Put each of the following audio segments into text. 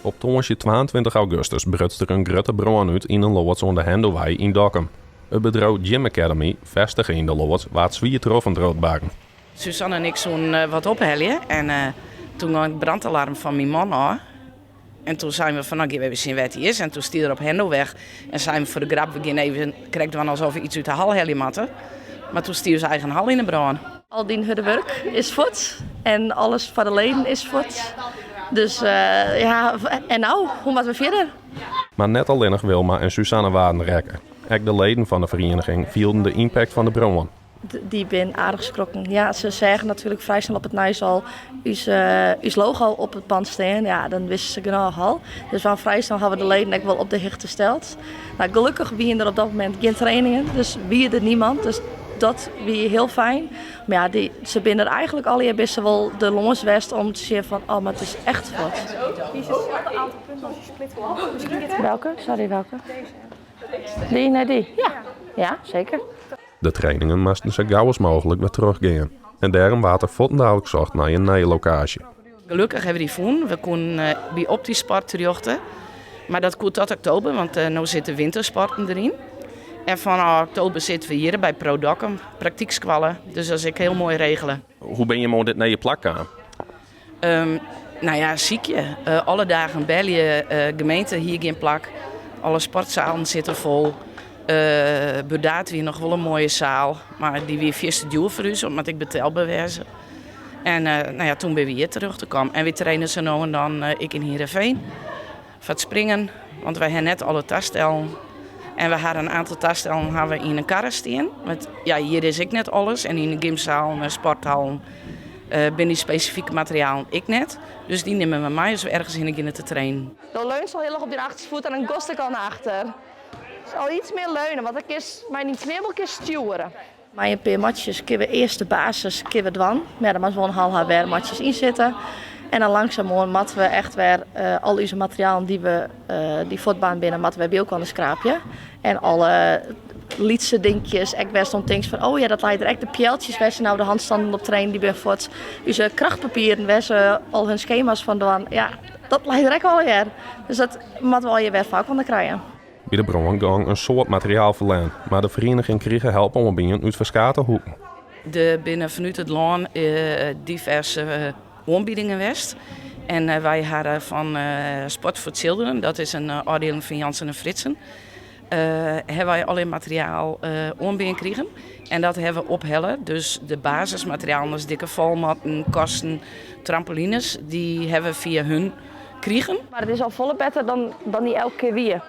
Op tongersje 22 augustus brutst er een grote brand uit in een loods onder Hendelwij in Dokkum. Het bedrijf Gym Academy, vestigd in de loods, waar het zwier troffen roodbakken. Suzanne en ik zo'n wat opheljen en toen ging het brandalarm van mijn man aan. En toen zijn we van, nou, we zien wat hij is. En toen stier er op Hendel weg. En zijn we voor de grap, we gaan even, krijgen we alsof we iets uit de hal heljen matten. Maar toen stier zijn eigen hal in de brand. Al die hun werk is voort en alles voor de leden is voort. Dus ja, en nou, hoe moeten we verder? Maar net alleen nog Wilma en Suzanne waren rekken. Ook de leden van de vereniging vielden de impact van de brand. Die ben aardig schrokken. Ja, ze zeggen natuurlijk vrij snel op het nieuws al uw logo op het band staan. Ja, dan wisten ze genoeg al. Dus van vrij snel hebben we de leden ook wel op de hicht gesteld. Nou, gelukkig wie er op dat moment geen trainingen, dus wie er niemand. Dus dat wie heel fijn. Maar ja, ze binnen er eigenlijk al hier best wel de longens west om te zien van, oh, maar het is echt wat. Hier zit hetzelfde aantal punten als je split. Welke? Sorry, welke? Die? Nee, die. Ja, ja zeker. De trainingen moesten zo gauw als mogelijk weer teruggaan. En daarom werd er voordelijk gezocht naar een nieuwe locatie. Gelukkig hebben we die voen. We konden bij Optisport terugten. Maar dat kon tot oktober, want nu zitten wintersporten erin. En van oktober zitten we hier bij ProDokkum, praktiekskwallen. Dus dat is ik heel mooi regelen. Hoe ben je maar dit naar je plak aan? Nou ja, ziek je. Alle dagen bel je gemeente hier geen plak. Alle sportzalen zitten vol. Bedaat weer nog wel een mooie zaal. Maar die weer vierste duur voor u, omdat ik betel bewijzen. En nou ja, toen ben we hier terug te komen. En we trainen ze nou en dan, ik in Heerenveen. Voor het springen, want wij hebben net alle tasstellen. En we hadden een aantal tasstellen we in een karre staan. Want ja, hier is ik net alles. En in de gymzaal en sporthal ben die specifieke materialen ik net. Dus die nemen we mee als we ergens in beginnen te trainen. Dan leunt ze al heel erg op die achtervoet en een gost al naar achter. Dus al iets meer leunen, want ik is mijn knibbel sturen. Maar een paar matjes kunnen we eerst de basis kunnen we doen. Maar dan moeten we een half weer matjes inzetten. En dan langzaam moeten we echt weer al onze materialen die we die voetbaan binnen moeten we bij elkaar schrapen. En alle lietse dingetjes, ik was dan things van, oh ja, dat leidt er echt de pjeltjes, wij zijn nou de handstanden op trainen die ben voort. Onze krachtpapieren, wij ze al hun schema's van doen. Ja, dat leidt er echt al weer. Dus dat moeten we al je weer vaak van krijgen. Bij de brand ging een soort materiaal verleen, maar de vereniging kreeg help om binnen uit verschillende hoeken. De binnen vanuit het land diverse aanbiedingen west. En wij hadden van Sport voor Children, dat is een afdeling van Jansen en Fritsen, hebben wij alleen materiaal aanbieden kregen. En dat hebben we ophellen. Dus de basismaterialen, dus dikke valmatten, kasten, trampolines, die hebben we via hun kregen. Maar het is al volle beter dan die elke keer weer.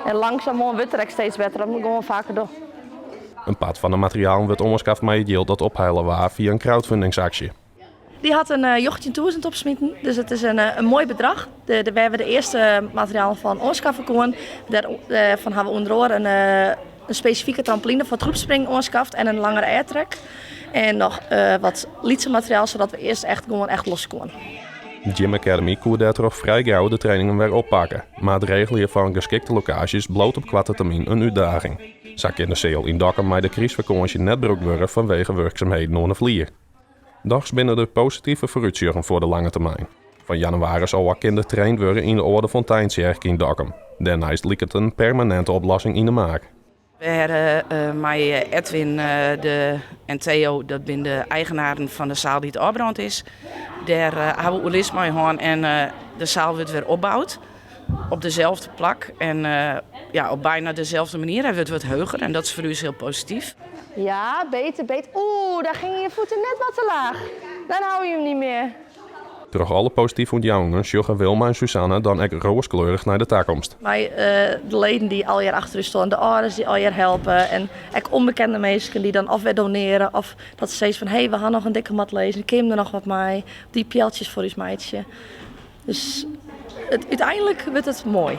En langzaam wordt het steeds beter, dat moet gewoon vaker doen. Een pad van de materialen werd omgeskaft met het geld dat opheilen was via een crowdfundingsactie. Die had een 18.000 opsmieten, dus het is een mooi bedrag. We hebben de eerste materiaal van onskaffen gekomen. Daarvan hebben we onder andere een specifieke trampoline voor het groepspringen onskaft en een langere airtrack. En nog wat lietse materiaal, zodat we eerst echt los konden. Gym Academy kon daardoor vrij gauw de trainingen weer oppakken. Maar het regelen van geschikte locaties bloot op korte termijn een uitdaging. Zak in de sale in Dokkum maar de crisisvakantie net broek worden vanwege werkzaamheden onder de vlier. Dags binnen de positieve vooruitzichten voor de lange termijn. Van januari zal wat kinderen getraind worden in de Orde Fonteinzerk in Dokkum. Daarnaast lijkt het een permanente oplossing in de maak. We hebben met Edwin en Theo, dat zijn de eigenaren van de zaal die het afbrand is. Daar hebben we oelis mee gaan en de zaal wordt weer opgebouwd. Op dezelfde plek en ja, op bijna dezelfde manier. Hij wordt wat hoger en dat is voor u heel positief. Ja, beter. Oeh, daar gingen je voeten net wat te laag. Dan hou je hem niet meer. Door alle positieve ontjouwingen sjoggen Wilma en Suzanne dan ook rooskleurig naar de toekomst. Maar de leden die al jaar achter u staan, de ouders die al jaar helpen en ook onbekende mensen die dan of weer doneren of dat ze zeggen van hé, we gaan nog een dikke mat lezen, ik er nog wat mee, die pjeltjes voor uw meidje. Dus uiteindelijk wordt het mooi.